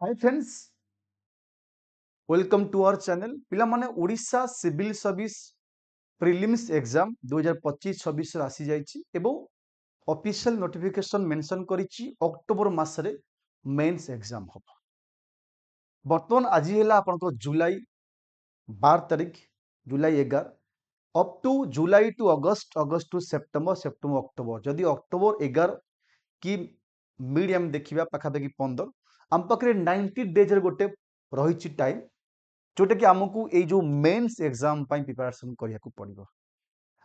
Hi friends, welcome to our channel. पिला माने Odisha civil service prelims exam 2025-26 आसी जाइछि एवं ऑफिशियल नोटिफिकेशन मेंशन करिछि अक्टोबर मासरे मेंस एग्जाम होबो। वर्तमान आज हैला आपनको जुलाई 12 तारिख, July 11 up to July to August, August to September, September October. जदि अक्टोबर 11 कि मीडियम देखिबा पाखापाखि 15 आम पाखरे 90 डेज रे गोटे रहिछि टाइम, जोटा कि आमको ये जो मेंस एग्जाम प्रिपरेशन करने पड़ो।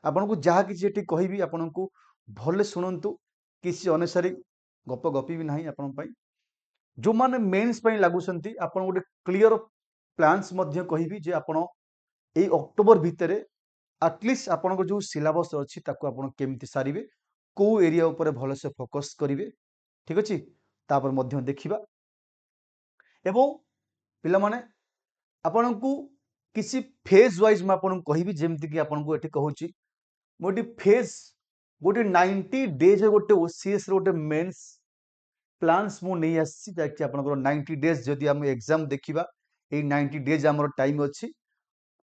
आपन को जहाँ कि कहबी आपन को भले शुणु, किसी अनुसारी गप गपी भी ना। आपण जो माने मेंस लगुंट आप गोटे क्लीयर प्लान्स कहबी जे आपण ये अक्टोबर भितर एटलिस्ट आपण जो सिलेबस अच्छी केमती सारे, कौ एरिया उपर भलसे फोकस करेंगे। ठीक अच्छे, तापर देखा एवं पिला माने आपन को किसी फेज वाइज मैं आपको कहबी जमती कि आपको ये कहूँ गोटे फेज गोटे 90 डेज गोटे ओसीएस गोटे मेंस प्लान्स मु नहीं आसी जाकि आपनकर 90 डेज जदि हम एग्जाम देखिबा, ए 90 डेज हमर टाइम अछि,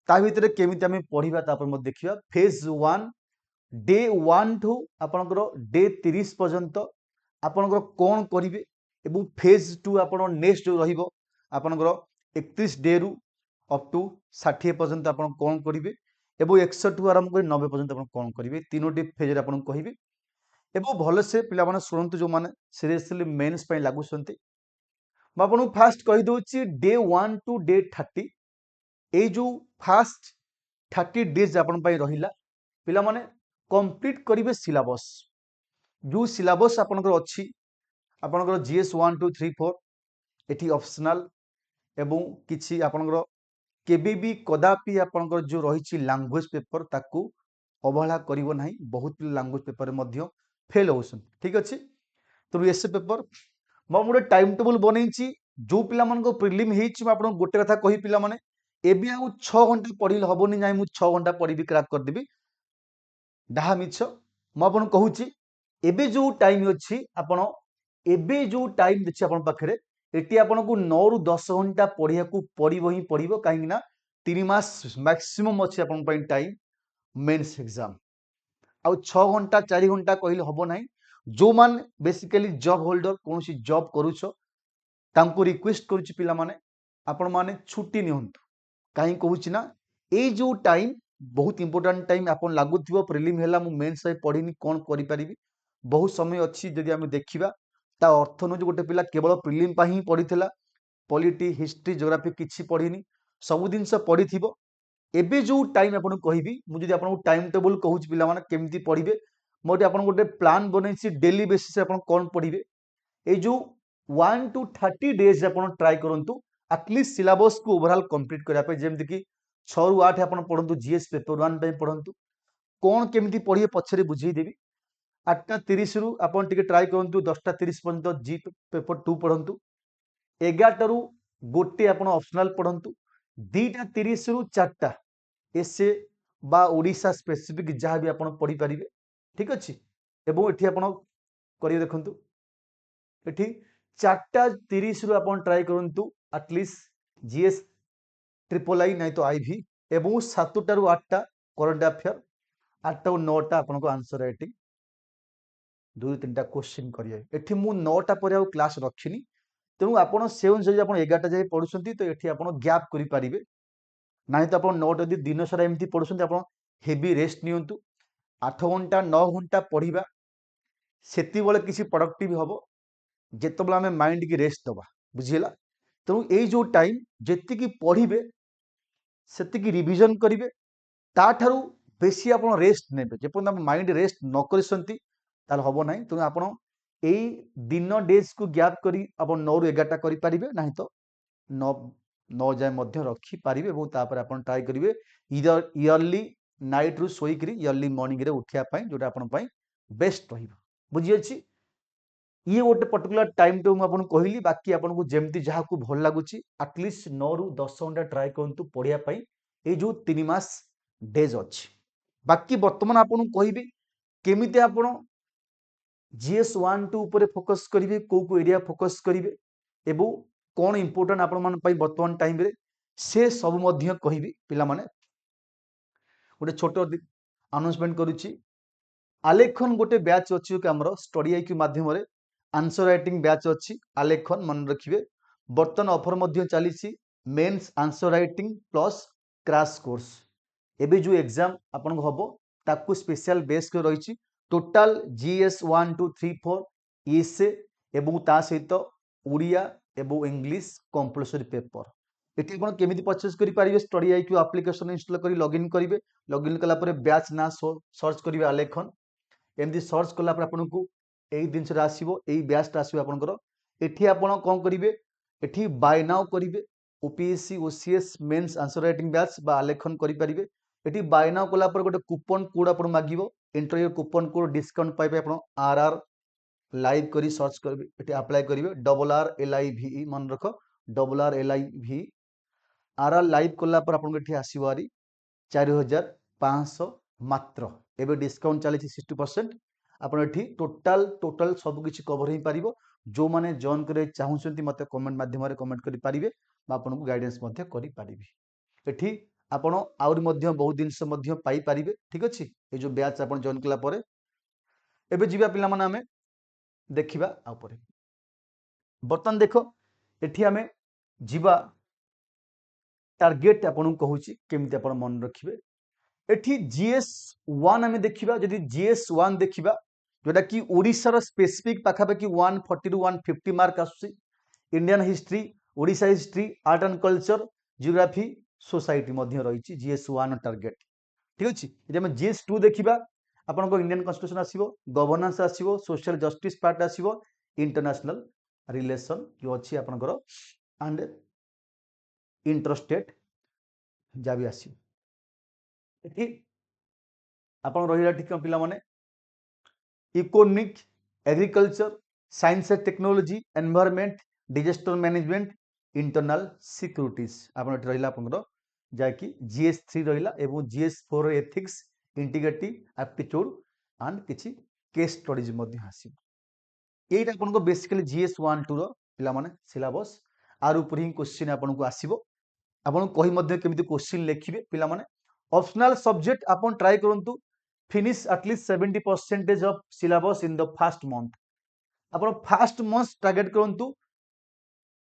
ता भितरे केमिति हम पढिबा तापर म देखिबा। फेज 1 डे 1 टू आपनकर डे 30 पर्यंत आपनकर कोन करिवे एवं फेज 2 आपन नेक्स्ट जो रहिबो आपनकर 31 डे रु अप टू 60 पर्यंत आपन कोन करिवे एवं 61 आरंभ कर 90 पर्यंत आपन कोन करिवे। तीनोटी फेज रे आपन कहिबे एवं भलसे पिला माने सुनंतु जो माने सीरियसली मेंस पय लागुसंती। म आपन फास्ट कहि दोछि डे 1 टू डे 30 ए जो फास्ट 30 डेज आपन पय रहिला पिला माने कंप्लीट करिवे सिलेबस। जो सिलेबस आपनकर अछि आपनकर जीएस 1 2 3 4 एठी ऑप्शनल एवं किछि आपनकर केबे भी कदापि आपनकर जो रही लैंग्वेज पेपर ताकू अवहेला करिवो नाही। बहुत लैंग्वेज पेपर मध्य फेल होसन। ठीक अच्छे, तो एस पेपर मैं गोटे टाइम टेबल बनई जो पिला मानको प्रिलिम हेछि मैं आपन गोटे कथा कहि पिला माने एबे आ 6 घंटा पढिल हबोनी नाही, मु 6 घंटा पढिबी क्रैक कर देबी डाहा मिछ। मैं आपन कहूची एबे जो टाइम अछि आपन एबे जो टाइम देछि आपन पाखरे एटी आपन को 9 रु 10 घंटा पढ़िया को पड़िबो ही पड़िबो, कहीं ना 3 मास मैक्सिमम अछि आपन पई टाइम मेंस एग्जाम। आ 6 घंटा 4 घंटा कहले हबो नाही। जो मान बेसिकली जॉब होल्डर कौन सी जॉब करूछ तांको रिक्वेस्ट करूची पिला माने आपण माने छुट्टी नियंतु। कहीं कहूची ना ए जो टाइम बहुत इंपोर्टेंट टाइम आपन लागुथिबो प्रिलिम हैला मु मेंस पढ़िनी कोन करि परिबी। बहुत समय अच्छी जदि आम देखा ता अर्थ नु गोटे पिला केवल प्रिलिम पा ही पढ़िथिला, पॉलिटी हिस्ट्री ज्योग्राफी किछि पढ़िनी, सब जिनस पढ़िथिबो। एबे जो टाइम आपन कहबी मु जदि आपन टाइम टेबल कहूची पिला माने केमती पढ़िबे, मोटे आपन गोटे प्लान बनैछि डेली बेसिस आपन कोन पढ़िबे। ए जो 1 टू 30 डेज आपन ट्राई करंतु एटलीस्ट सिलेबस को ओवरऑल कंप्लीट करिया पे। जेमति कि 6 रु 8 आपन पढ़ंतु जीएस पेपर 1 पे पढ़ंतु, कोन केमती पढ़िए पछरे बुझेई देबी। 8:30 रु आपन टिके ट्राई करंतु 10:30 पर्यंत जी पेपर 2 पढ़ंतु। 11 रु गोटे आपन ऑप्शनल पढ़ंतु। 2:30 रु 4 एसे बा ओडिशा स्पेसिफिक जहाँ भी आपन पढ़ी पारिबे। ठीक अछि, एवं एठी आपन करिए देखंतु एठी 4:30 रु आपन ट्राई करंतु एटलीस्ट जीएस ट्रिपल आई नहीं तो आईवी एवं 7 रु 8 करंट अफेयर, 8 रु 9 आपन को आंसर राइटिंग 2-3टा क्वेश्चन करिए। एठी मु 9टा पर आ क्लास रखिनी, तेणु आपन से अनुसार आपन 11टा जाय पढुसंती तो एठी आपन गैप करि पारिबे। नाही तो आपन 9टा दिन दिन सारा एमती पढुसंती आपन हेवी रेस्ट नियंतु। 8 घंटा 9 घंटा पढ़िबा सेति बेले किसी प्रोडक्टिव हबो जेतबेला हमें माइंड की रेस्ट दबा, बुझिला। तेणु ए जो टाइम जेति की पढ़िबे सेति की रिवीजन करिवे, ताठारु बेसी आपन रेस्ट नेबे। जेपन आप माइंड रेस्ट न करसंती ताल हबो नाही। तेणु आपन एई दिन डेज को गैप करी आपन 9 रु 11टा करि पारिबे, नाही तो 9 जाय मध्य रखी पारिबे एवं तापर आपन ट्राई करिवे इयरली नाइट रु सोई करी इयरली मॉर्निंग रे उठिया पई जोटा आपन पई बेस्ट रहिबो। बुझी अछि, ये गोटे पर्टिकुलर टाइम टेबल आपन कहली। बाकी आपन को जेमती जहा को भल लागुची एटलीस्ट 9 रु 10 घंटा ट्राई करंतु पढ़िया पई ए जो 3 मास डेज अछि। बाकी वर्तमान आपन कहबी केमिति आपन जीएस 1 2 ऊपर फोकस करिवे, को एरिया फोकस करिवे एवं कौन इंपोर्टेंट आपण मान पई वर्तमान टाइम रे से सब मध्य कहिबी पिला माने गोटे छोट अनाउंसमेंट करूची आलेखन गोटे बैच अच्छी कि आमर स्टडी आईक्यू माध्यम रे आंसर राइटिंग बैच अच्छी आलेखन मन रखिए बर्तन ऑफर मध्य चली mains answer writing plus crash course एबे जो एग्जाम आपन हबो ताकू स्पेशल बेस के रही टोटाल जीएस 1 2 3 4 इसे एवं ता सहित ओडिया एवं इंग्लिश कंपलसरी पेपर एटी आपण केमिति परचेज करि पारिबे स्टडी आईक्यू एप्लिकेशन इंस्टॉल करी लॉगिन करिवे लॉगिन कला परे बैच ना सर्च करिवे आलेखन एमती सर्च कला पर आपको यही जिनस आसो यही बैच आसो आपंकर एठी आपण कौन करेंगे एठी बाय नाउ करेंगे OPSC OCS mains answer writing batch बा आलेखन करेंगे एठी बाय नाउ कला पर गोटे कूपन कोड आप मागिबो enter your coupon code discount पाइबे आप आरआर लाइव करी सर्च करेंगे एठी अप्लाई करेंगे RRLIVE मन रख RRLIVE आरआर लाइव कला पर आपको एठी आसीबो आरी 4500 मात्र एबे डिस्काउंट चली 60% आपण एठी टोटाल सब किछि कवर हो पारिबो जो माने जॉइन करे चाहुचंती मते कमेंट माध्यम रे कमेंट करि पारिबे बा आपन को गाइडेंस मध्य करि पारिबे एठी आपण आउर मध्य बहुत दिन से मध्य पाई पारिबे ठीक अछि ए जो बैच आपण जॉइन कला परे एबे जिबा पिला माने हमें देखिबा आ परे बर्तन देखो एठी हमें जिबा टार्गेट आपण कहूची केमिति आपण मन रखिबे एठी GS1 आम देखा जदि GS1 देखा जोटा कि ओडिशार स्पेसिफिक पाखापाखि 140 ରୁ 150 मार्क आसुची Indian history Odisha history art and culture geography society मध्य रही GS1 टार्गेट ठीक अच्छे यदि आम GS2 देखा आपन इंडियन कन्स्टिट्यूशन आसीबो गवर्नेंस आसीबो सोशल जस्टिस पार्ट आसीबो इंटरनेशनल रिलेशन जो अच्छी आपनकर एंड इंटरस्टेट जा भी आसीबो एठी आपन रहिला ठीक पिला माने economic agriculture science and technology environment disaster management internal securities आपन एठी रहिला आपनकर जाकी GS3 रहिला एवं GS4 रे एथिक्स इंटीग्रिटी एप्टीट्यूड एंड किछि केस स्टडीज मध्ये आसीबो एटा आपनको बेसिकली GS1 2 रो पिला माने सिलेबस आर ऊपर ही क्वेश्चन आपनको आसीबो आपन कहि मध्ये केमिति क्वेश्चन लिखिबे पिला माने ऑप्शनल सब्जेक्ट आपन ट्राई करंतु finish at least 70% of syllabus in the first month आपन फर्स्ट मंथ टारगेट करंतु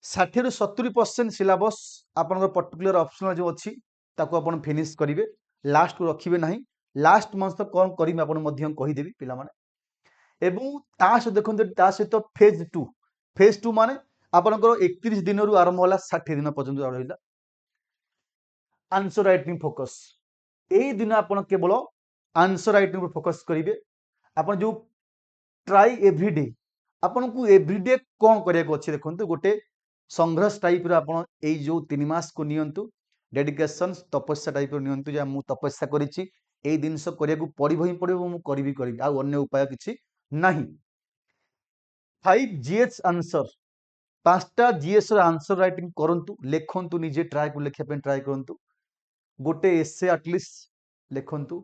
60 ରୁ 70% सिलेबस आपन पर्टिकुलर ऑप्शनल जो अछि ताको आपन फिनिश करिवे लास्ट को रखिबे नाही लास्ट मंथ तो कोन करिमे आपन मध्यम कहि देबी पिला माने एवं तास देखंतु ता सहित फेज 2 माने आपन 31 दिन रु आरंभ होला 60 दिन पर्यंत रहिला आंसर राइटिंग फोकस एई दिन आपन केवल आंसर राइटिंग पर फोकस करेंगे आपन जो ट्राई एवरीडे आपन को एवरीडे कौन करिया अच्छे देखो गोटे संघर्ष टाइप आपन ए जो 3 मास को नियंतु डेडिकेशन तपस्या टाइप नियंतु जे मु तपस्या करिछि ए जिनस करिया को पड़िबो ही पड़िबो मु करबी आ अन्य उपाय किछि नाही 5 GS आंसर 5टा GS आंसर राइटिंग करंतु लेखंतु निजे ट्राई को लेखिया पे ट्राई करंतु गोटे एसे एटलीस्ट लेखंतु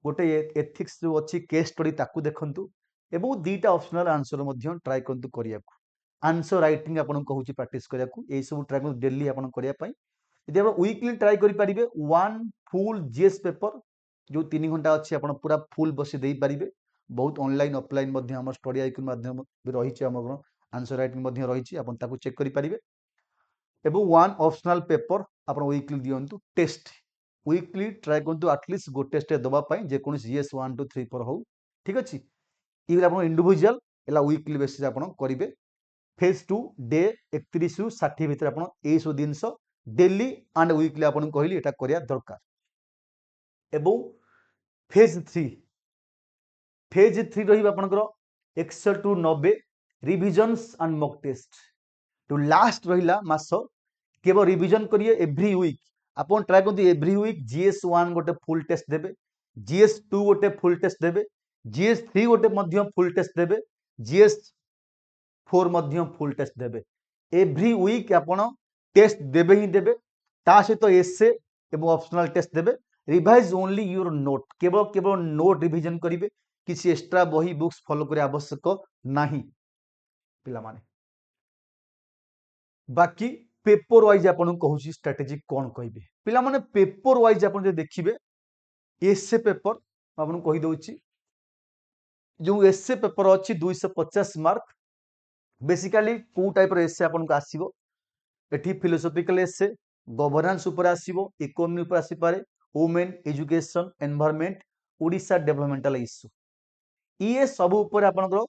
गोटे एथिक्स जो अच्छी केस स्टडी ताकू देखंतु एवं दीटा ऑप्शनल आंसर मध्य ट्राई करंतु करिया को आंसर राइटिंग आपन कहूची प्रैक्टिस करिया को ए सब ट्राई करंतु डेली आपन करिया पई यदि आप वीकली ट्राई करि परिबे वन फुल जीएस पेपर जो 3 घंटा अच्छी आपन पूरा फुल बसी देई परिबे बहुत ऑनलाइन ऑफलाइन मध्य हम स्टडी आईक्यू माध्यम भी रही छै हमर आंसर राइटिंग मध्य रही छै आपन ताकू चेक करि परिबे एवं वन ऑप्शनल पेपर आपन वीकली दियंतु टेस्ट वीकली ट्राई करंतु एटलीस्ट गो टेस्ट दबा पई जे कोन जीएस 1 2 3 4 हो ठीक अछि ई आपन इंडिविजुअल एला वीकली बेसिस आपन करिवे फेज 2 डे 31 रु 60 भीतर आपन ए सो दिनस डेली एंड वीकली आपन कहली एटा करिया दरकार एवं फेज 3 रही आपनकर 61 to 90 revisions and mock test to last रहिला मास केवल रिविजन करिए एवरी वीक आपन ट्राई करते एवरी वीक GS1 गोटे फुल टेस्ट देबे GS2 गोटे फुल टेस्ट देबे GS3 गोटे मध्य फुल टेस्ट देबे GS4 मध्य फुल टेस्ट देबे एवरी वीक आपन टेस्ट देबे ही देबे ता सहित एसे एवं ऑप्शनल टेस्ट देबे रिवाइज ओनली योर नोट केवल नोट रिविजन करिवे किसी एक्स्ट्रा बही बुक्स फॉलो करे आवश्यक नाही पिला माने बाकी पेपर वाइज आपन कहूँ स्ट्राटेजी कौन कहे पिला माने पेपर वाइज आप देखिए एसए पेपर आपन कहीदे जो एसए पेपर अच्छी 250 मार्क बेसिकाली को टाइप एसए आपन को आसीबो एठी फिलोसॉफिकल एसए गवर्नेंस ऊपर आसीबो इकोनॉमी ऊपर आसी पारे women education environment Odisha developmental issue ये सब ऊपर आपन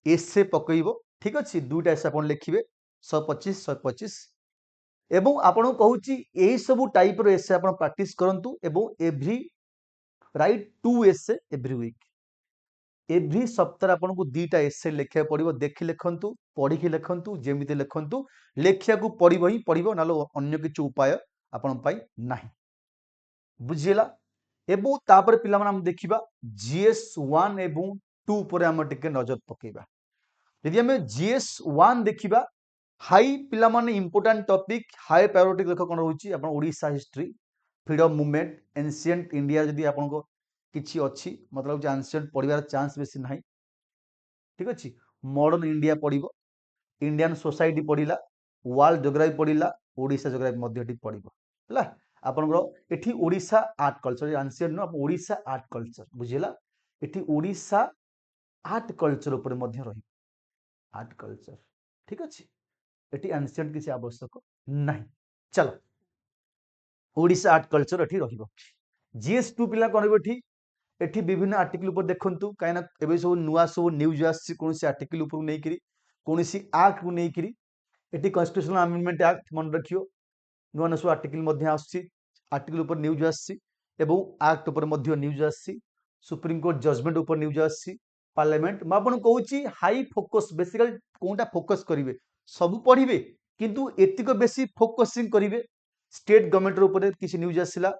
एसए पकईबो ठीक अच्छे दुईटा एसए आपन लिखिबे 125 एवं आपन कहूँ यही सब टाइप रो एसए आपन प्रैक्टिस करंतु एवं every write 2 essay every week every सप्ताह आपको दीटा एसए लिखा पड़ो देखि लिखु पढ़ी लिखु जमी लिखु लेखिया पड़ो ही पड़ो ना अन्य किसी उपाय आपण ना बुझीला एवं तापर पिला देखा जीएस 1 एवं 2 पर आम टिके नजर पकेबा यदि आम जीएस 1 देखा हाई पिला माने इंपोर्टेंट टॉपिक हाई प्रायोरिटी देख कौन रोचे Odisha history freedom movement ancient India जदि आपको किसी अच्छी मतलब एनसीएंट पढ़ार चांस बेसी ना ठीक अच्छे मॉडर्न इंडिया पड़ो इंडियन सोसाइटी पढ़ला वर्ल्ड जोग्राफी पढ़ला ओडिशा जोग्राफी पड़ो है आपंकर एटी ओडिशा आर्ट कल्चर एनसीएंट नुह ओडिशा आर्ट कल्चर बुझीला एटी ओडिशा आर्ट कल्चर ऊपर आर्ट कल्चर ठीक अच्छे एटी एनसीएंट किसी आवश्यक ना चलो ओडिशा आर्ट कल्चर एटी रहिबो जीएस 2 पिला कौन एठी एठी विभिन्न आर्टिकल ऊपर देखंतु काइना एबे सब नुआ सब न्यूज आसी कोनसी आर्टिकल ऊपर नै करी कोनसी एक्ट को नै करी एठी कॉन्स्टिट्यूशनल अमेंडमेंट एक्ट मन रखियो नुआ नुआ सब आर्टिकल मध्ये आसी आर्टिकल ऊपर न्यूज आसी एवं एक्ट ऊपर मध्ये न्यूज आसी सुप्रीम कोर्ट जजमेंट ऊपर न्यूज आसी पार्लियामेंट म आपन कहूची हाई फोकस बेसिकली कोनटा फोकस करिवे सब पढ़िबे किंतु एतिको बेसी फोकसिंग करिवे स्टेट गवर्नमेंट ऊपर किसी न्यूज आसिला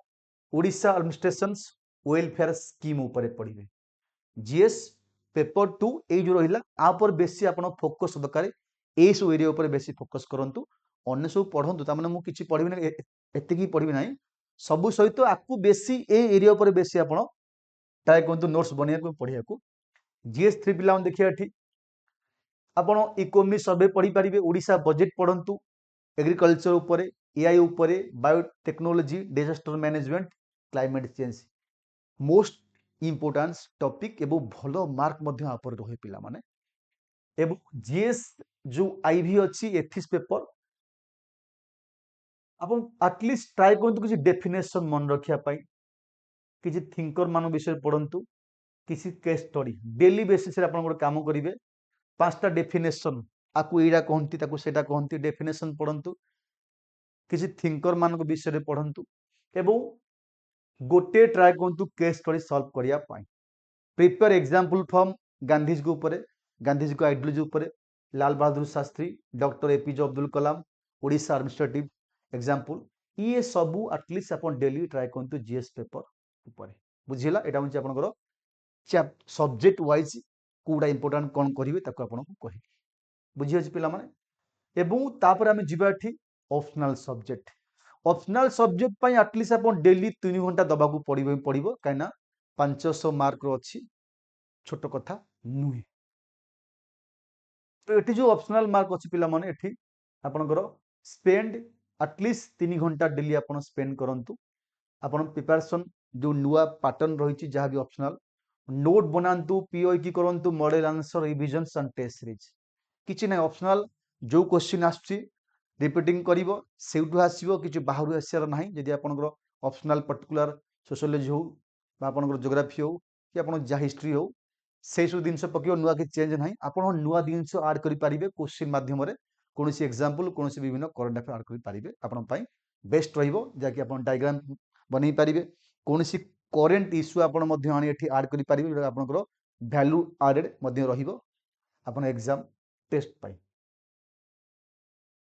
ओडिशा एडमिनिस्ट्रेशंस वेलफेयर स्कीम ऊपर पढ़िबे जीएस पेपर 2 ए जो रहिला आ पर बेसी आपण फोकस दरकार ए सब एरिया ऊपर बेसी फोकस करंतु अन्य सब पढ़ंतु ता माने मु किछि पढ़िबे ना एतिकी पढ़िबे नाही सब सहित आकु बेसी ए एरिया ऊपर बेसी आपण ट्राई करंतु नोट्स बनिया को पढ़िया को जीएस 3 पिला देखिया एठी आपण इकोनॉमी सर्वे पढ़ी पारिबे ओडिशा बजेट पढ़ंतु एग्रीकल्चर ऊपर एआई ऊपर biotechnology disaster management climate change most importance topic एवं भलो मार्क मध्य आप रहे पिला माने एवं जीएस जो आईवी अच्छी एथिक्स पेपर आप एटलिस्ट ट्राई करंतु किसी डेफिनेशन मन रखिया पाई किसी थिंकर मान विषय पढ़ंतु किसी केस स्टडी डेली बेसिस रे आपण काम करिवे पांचटा डेफिनेशन आकु एडा कहंती ताकु सेटा कहंती डेफिनेशन पढ़ंतु किसी थिंकर मान विषय पढ़ंतु एवं गोटे ट्राई करंतु केस स्टडी सॉल्व करिया पाई prepare example from Gandhi ji को ऊपर गांधी जी को आइडियोलॉजी ऊपर Lal Bahadur Shastri doctor APJ Abdul Kalam Odisha administrative example ये सब एटलिस्ट अपन डेली ट्राई करंतु जीएस पेपर ऊपर बुझिला एटा होची आपनकर सब्जेक्ट वाइज कोडा इंपोर्टेंट कोन करिवे ताको आपन को कहि बुझि अछि पिला माने एवं तापर हम जिबा एठी ऑप्शनल सब्जेक्ट पई एटलिस्ट अपन डेली 3 घंटा दबा को पड़िबो काइना 500 मार्क रो अछि छोट कथा नुहे तो एठी जो ऑप्शनल मार्क अछि पिला माने एठी आपनकर स्पेंड एटलिस्ट 3 घंटा डेली अपन स्पेंड करंतु अपन प्रिपरेशन जो नुआ पैटर्न रही जहाँ भी ऑप्शनल नोट बनातु पीओ की करंतु model answer revision and test series किछि नै ऑप्शनल जो क्वेश्चन आछि रिपीटिंग करिवो सेउटु आसीबो किछि बाहरु आसियार नाही जदि आपनकर ऑप्शनल पर्टिकुलर सोशियोलॉजी हो बा आपनकर ज्योग्राफी हो कि आपन जा हिस्ट्री हो से सब दिन पकियो नुआ कि चेंज नाही आपन नुआ दिन ऐड करि पारिबे क्वेश्चन माध्यम रे कोनोसी एग्जांपल कोनोसी विभिन्न करंट अफेयर ऐड करि पारिबे आपन पई बेस्ट रहिबो जाकि आपन डायग्राम बनै पारिबे कोनोसी करेंट इश्यू आपन मध्य आनी एठी ऐड करि पारिबे जो आपनकर वैल्यू एडेड मध्य रहिबो आपन एग्जाम टेस्ट पाई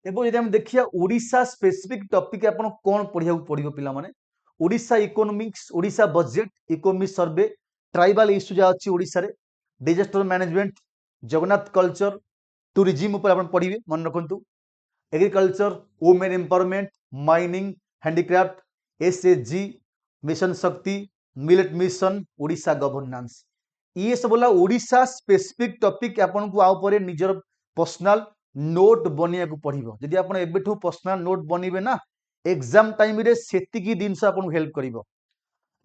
एवं यदि हम देखिया ओडिशा स्पेसिफिक टॉपिक आपन कोन पढिया पड़िबो पिला माने Odisha economics Odisha budget economy survey tribal issue जा अछि ओडिशा रे disaster management Jagannath culture tourism ऊपर आपन पढिबे मन रखंतु agriculture women empowerment mining handicraft SHG mission Shakti millet mission Odisha governance ये सब बोला ओडिशा स्पेसिफिक टॉपिक आपन को आ ऊपर निजर पर्सनल नोट बनिया पड़ो जदि आप एबेठू पर्सनाल नोट बनइबे ना एग्जाम टाइम रे सेतिकी जिनस आपन हेल्प करिवो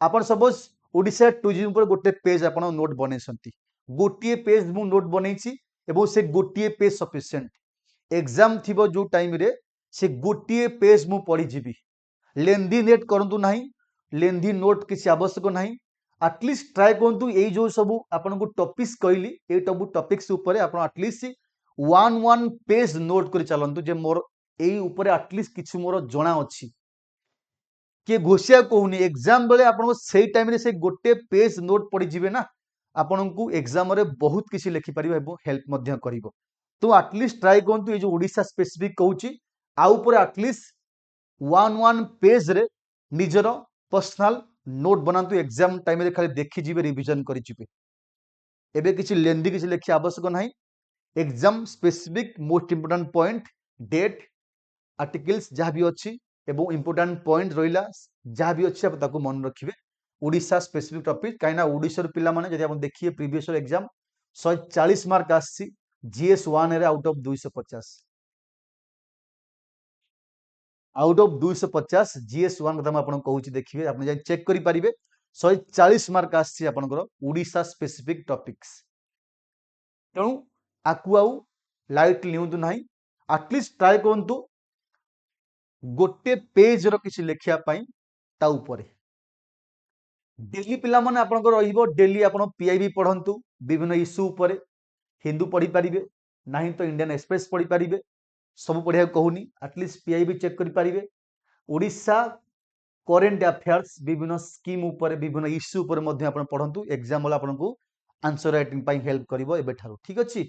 आपन सपोज ओडिशा टूरिज्म पर गोटे पेज आपन नोट बनैसंती गोटिए पेज मु नोट बनैछि एवं से गोटिए पेज सफिशिएंट एग्जाम थिबो जो टाइम रे से गोटिए पेज मु पढ़ी जीवी लेंदी नेट करंतु नाही लेंदी नोट किसी आवश्यक नाही एटलिस्ट ट्राई करंतु एई जो सब आपन को टॉपिक्स कहली ए सब टॉपिक्स ऊपर आपन at least one one page note कर चलंतु जे मोर एई ऊपर एटलिस्ट किछु मोर जणा अछि किए घोषिया कहूनी एग्जाम बेले आपन से टाइम रे से गोटे पेज नोट पढ़ी जीवे ना आपन को एग्जाम रे बहुत किसी लिखि परिबो एवं हेल्प मध्य करिवो तो एटलिस्ट ट्राई करंतु ए जो ओडिशा स्पेसिफिक कहूची आ ऊपर एटलिस्ट वन वन पेज रे निजर पर्सनाल नोट बनातु एग्जाम टाइम रे खाली देखि जीवे रिवीजन करि जीवे एबे किछि लेंदी किछि लेखि आवश्यक नाही exam specific most important point date articles जहाँ भी अच्छी एवं इंपोर्टेंट पॉइंट रहा जहाँ भी अच्छी आप मन रखिए ओडिशा स्पेसिफिक टॉपिक कहीं ओडिशा पिला माने जदि आप देखिए प्रीवियस एग्जाम 140 मार्क आसी जीएस 1 रे out of 250 out of 250 GS 1 कथा आपन कहूची देखिए आप जाई चेक करि परिबे 140 मार्क आसी आपनकर ओडिशा स्पेसिफिक टॉपिक्स तेणु आकु आउ लाइट लियंतु नाही एटलिस्ट ट्राई करंतु गोटे पेज रो किसी लेखिया पाई ता ऊपर डेली पिला माने आपन रहिबो डेली आपन पीआईबी पढंतु विभिन्न इश्यू ऊपर हिंदू पढ़ी पारिबे नाही तो इंडियन एक्सप्रेस पढ़ी पारिबे सब पढ़िया कहूनी एटलिस्ट पीआईबी चेक करि पारिबे ओडिशा करेंट अफेयर्स विभिन्न स्कीम ऊपर विभिन्न इश्यू ऊपर मध्ये आपन पढंतु एग्जाम वाला आपन को आंसर राइटिंग पाई हेल्प करिवो एबे ठारो ठीक अछि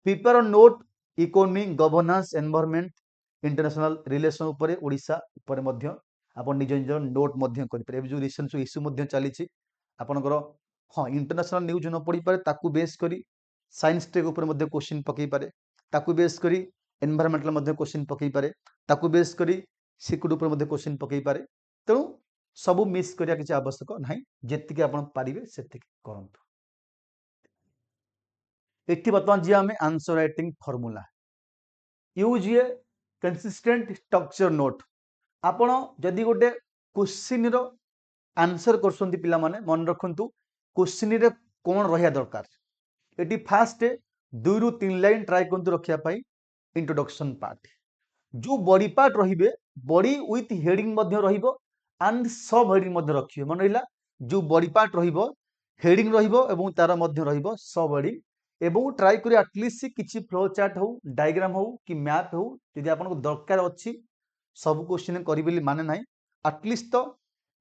prepare note economy governance environment international relation ऊपर ओडिशा ऊपर मध्ये आपन निज निज नोट मध्ये करि पारे जो रिसेंट इश्यू मध्ये चली छि आपनकर हां इंटरनेशनल न्यूज न पढ़ी पारे ताकू बेस करी साइंस टेक ऊपर मध्ये क्वेश्चन पकई पारे ताकू बेस करी एनवायरमेंटल मध्ये क्वेश्चन पकई पारे ताकू बेस करी सिक्योरिटी ऊपर मध्ये क्वेश्चन पकई पारे तेणु सब मिस करिया किछि आवश्यक नाही जेतिके आपन पारिबे सेतिके करंतु एठी बर्तमान जे हमें आंसर राइटिंग फार्मूला यूज ए कंसिस्टेंट स्ट्रक्चर नोट आपण जदि गोटे क्वेश्चन रो आंसर करसंती पिला माने मन रखंतु क्वेश्चन रे कोन रहिया दरकार एटी फास्ट 2 रु 3 लाइन ट्राई करंतु रखिया पाई इंट्रोडक्शन पार्ट जो बॉडी पार्ट रहिबे बॉडी विथ हेडिंग मध्ये रहिबो एंड सब हेडिंग मध्ये रखिबे मन रहिला जो बॉडी पार्ट रहिबो हेडिंग रहिबो एवं तार मध्ये रहिबो सब हेडिंग एवं ट्राई करी एटलिस्ट किछि फ्लो चार्ट हो डायग्राम हो कि मैप हो यदि आपन को दरकार अछि सब क्वेश्चन करिबेली माने नाही एटलिस्ट तो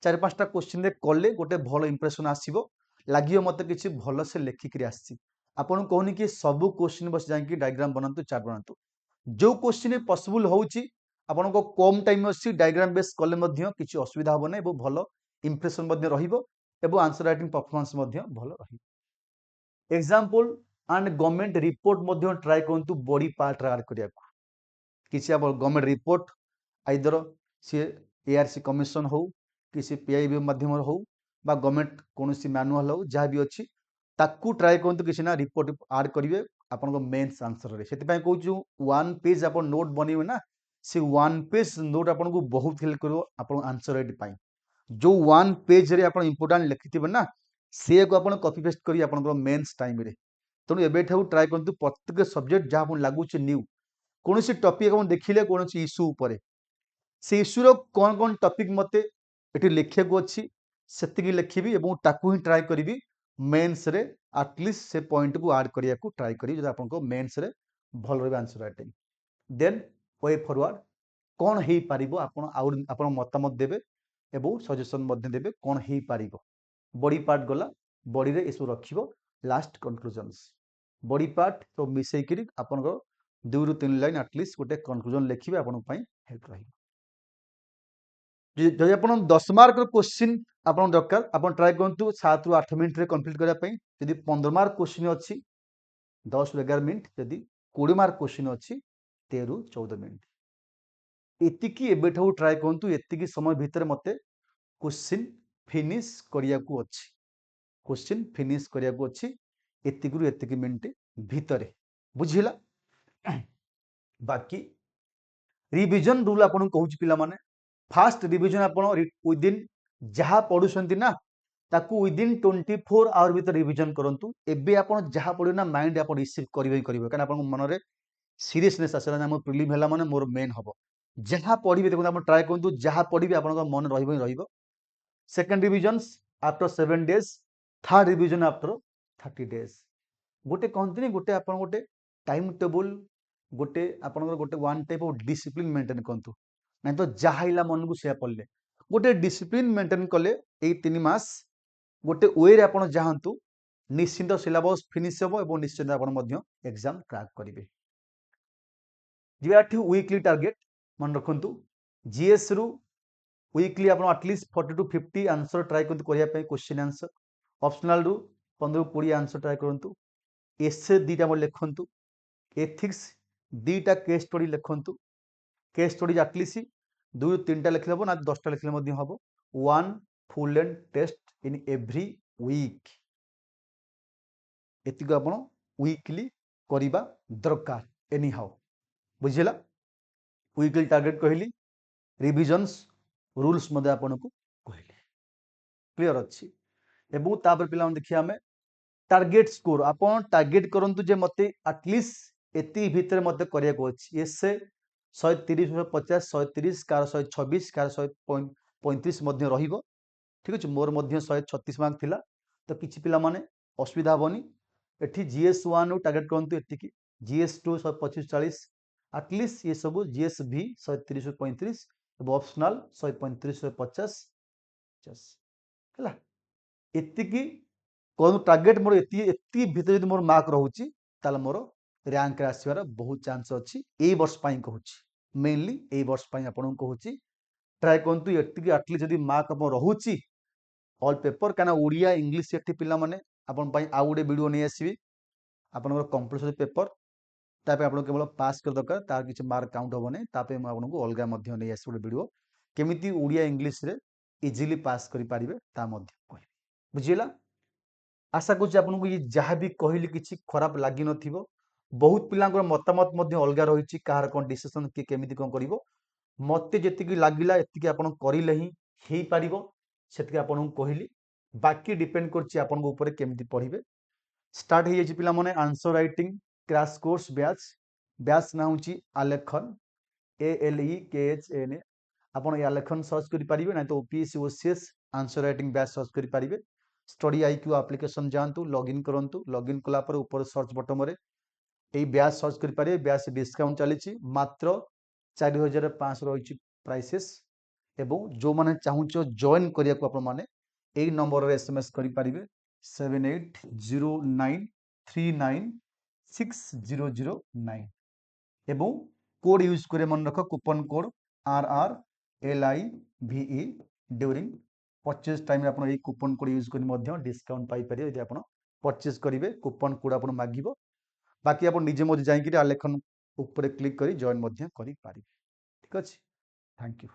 4-5टा क्वेश्चन रे कले गोटे भलो इंप्रेशन आसीबो लागियो मते किछि भलो से लेखि करी आसी आपन कहनी कि सब क्वेश्चन बस जाई कि डायग्राम बनातु चार्ट बनातु जो क्वेश्चन पॉसिबल होउची आपन को कम टाइम अछि डायग्राम बेस कले मध्ये किछि असुविधा हो नै एवं भलो इंप्रेशन मध्ये रहिबो एवं आंसर राइटिंग परफॉर्मेंस मध्ये भलो रहिबो एग्जांपल एंड गवर्नमेंट रिपोर्ट मध्ये ट्राई करंतु बॉडी पार्ट ऐड करिया किछि अब government report either C ARC commission हो किसी पीआईबी माध्यम हो बा गवर्नमेंट कोनोसी मैनुअल हो जहाँ भी अच्छी ताकू ट्राई करंतु किसी ना रिपोर्ट ऐड करिवे आपन को मेंस आंसर रे सेति पय कहूछु वन पेज आपन नोट बनिवे ना से वन पेज नोट आपन को बहुत हेल्प करो आपन आंसर राइट पाई जो वन पेज रे आपन इंपोर्टेंट लिखिथिबे ना से को आपन कॉपी पेस्ट करी आपन को मेंस टाइम रे तनु एबे ठाउ ट्राई करंतु प्रत्येक सब्जेक्ट जहाँ आपन लागू छै न्यू कोनोसी टॉपिक आपन देखिले कोनोसी इश्यू ऊपर से इश्यूर कौन कौन टॉपिक मते एटी लिखिया को अछि सेतिकी लिखिबी एवं ताकू ही ट्राई करिवि मेंस रे एटलिस्ट से पॉइंट को ऐड करिया को ट्राई करी जदि आपन को मेंस रे भल रे answer writing then way forward कौन हेई पारिबो आपन आउर आपन मतामत देबे एवं सजेशन मध्ये देबे कौन हेई पारिबो बॉडी पार्ट गला बॉडी रे इसु रखिबो लास्ट कंक्लूजन्स बॉडी पार्ट तो मिसई करी आपन को 2 रु 3 लाइन एटलिस्ट गोटे कंक्लूजन लिखिबे आपन पई हेल्प रही जदि आपन 10 मार्क क्वेश्चन आपन दरकार आपन ट्राई करंतु 7 रु 8 मिनिट रे कंप्लीट करिया पई जदि 15 मार्क क्वेश्चन अछि 10 रु 11 मिनिट जदि 20 मार्क क्वेश्चन अछि 13 रु 14 मिनिट एतिकी एबेठौ ट्राई करंतु एतिकी समय भितर मते क्वेश्चन फिनिश करिया को अछि क्वेश्चन फिनिश करिया को अछि एतिकी रु एतिकी मिनिट भितरे बुझिला बाकी रिविजन रूल आपन कहूँ पिला माने फास्ट रिविजन आपन विदिन जहाँ पढ़ुଛନ୍ତି ना ताकू विदिन 24 आवर भीतर रिविजन करंतु एबे आपन जहाँ पढ़े ना माइंड आपन रिसीव करिवे करिवे कारण आपन मन रे सीरियसनेस आसला ना मोर प्रिलिम हैला माने मोर मेन हबो जहाँ पढ़िबे देखो आपण ट्राई करंतु जहाँ पढ़िबे आपन मन रहइबो ही रहइबो second revision after 7 days third revision after 30 days गोटे कहते गोटे आप गोटे टाइम टेबुल गोटे आप गोटे one type of discipline maintain करंतु ना तो जहाँ मन को से पढ़ले गोटे डिसिप्लिन मेंटेन कले 3 मास गोटे वे आप जातु निश्चिंत सिलेबस फिनिश हम और निश्चिंत आप एग्जाम क्रैक करेंगे वीकली टार्गेट मन रखु जीएस रु वीकली आप एटलिस्ट 40 to 50 आंसर ट्राई करने क्वेश्चन आंसर ऑप्शनल रु 15 to 20 आंसर ट्राई करूँ एसे दीटा लिखु एथिक्स दीटा केस स्टडी लिखु केस स्टडी एटलिस्ट 2 ରୁ 3टा लिखले हम ना 10टा लिखले हम one full length test in every week एतिक आप वीकली करवा दरकार एनी हाउ बुझेगा वीकली टार्गेट कहली रिविजन्स रूल्स मध्य आपन को कहली क्लियर अच्छी एवं तापर पिला देखिए आम टार्गेट स्कोर आपन टार्गेट करंतु जे मते एटलिस्ट एति भीतर मते करिया को अछि एसे 130 150 130 कार 126 कार 135 मध्य रहिबो ठीक अछि मोर मध्य 136 मार्क थिला तो किछि पिला माने असुविधा होनी एठी GS1 रो टार्गेट करंतु एति की GS2 125 40 एटलिस्ट ये सब GSV 130 135 और ऑप्शनल 135 150 हला एति की कौन टार्गेट मोर एति भीतर यदि मोर मार्क रहउची ताले मोर रैंक आसीबार बहुत चांस अछि ए वर्ष पई कहउची मेनली ए वर्ष पई आपन कहउची ट्राई करंतु एति की एटलीस्ट यदि मार्क अपन रहउची ऑल पेपर काना ओडिया इंग्लिश एति पिला माने आपन पई आ गुडे वीडियो नै आसीबी आपन कंपलसरी पेपर तापे आपन केवल पास कर दरकार तार किछ मार्क काउंट होबो नै तापे म आपन को अलगा मध्य नै आसी गुडे वीडियो केमिति ओडिया इंग्लिश रे इजीली पास करि पारिबे ता मध्य कहबी बुझिला आशा करुच्ची आपको ये जहाँ भी कहली किसी खराब लगी न बहुत पिला मतामत अलग रही कहार कौन डिसीजन किए केमी कौन कर मत जी लगे ये करें ही पार से कहली बाकी डिपेंड करमती पढ़े स्टार्ट हो पिला माने answer writing crash course batch batch ना हूँ आलेखन ALEKHN आप आलेखन सर्च करेंगे ना तो OPSC OCS answer writing batch search करेंगे स्टडी IQ एप्लिकेशन जातु लॉगिन करंतु लॉगिन कला पर ऊपर सर्च बटन रे एई बैच सर्च करि पारे बैच डिस्काउंट चली मात्र 4500 रही प्राइसेस एवं जो माने चाहूचो जॉइन करिया को आपण माने एई नंबर रे SMS करि पारिबे 7809396009 एवं कोड यूज करे मन रख coupon code RRLIVE during purchase time आप कूपन कोड यूज कर डिस्काउंट पाइपर यदि आप परचेज करेंगे कूपन कोड आप मागिब बाकी आप निजे मजे जाकि आलेखन ऊपर क्लिक कर जॉइन करें ठीक अच्छे थैंक यू।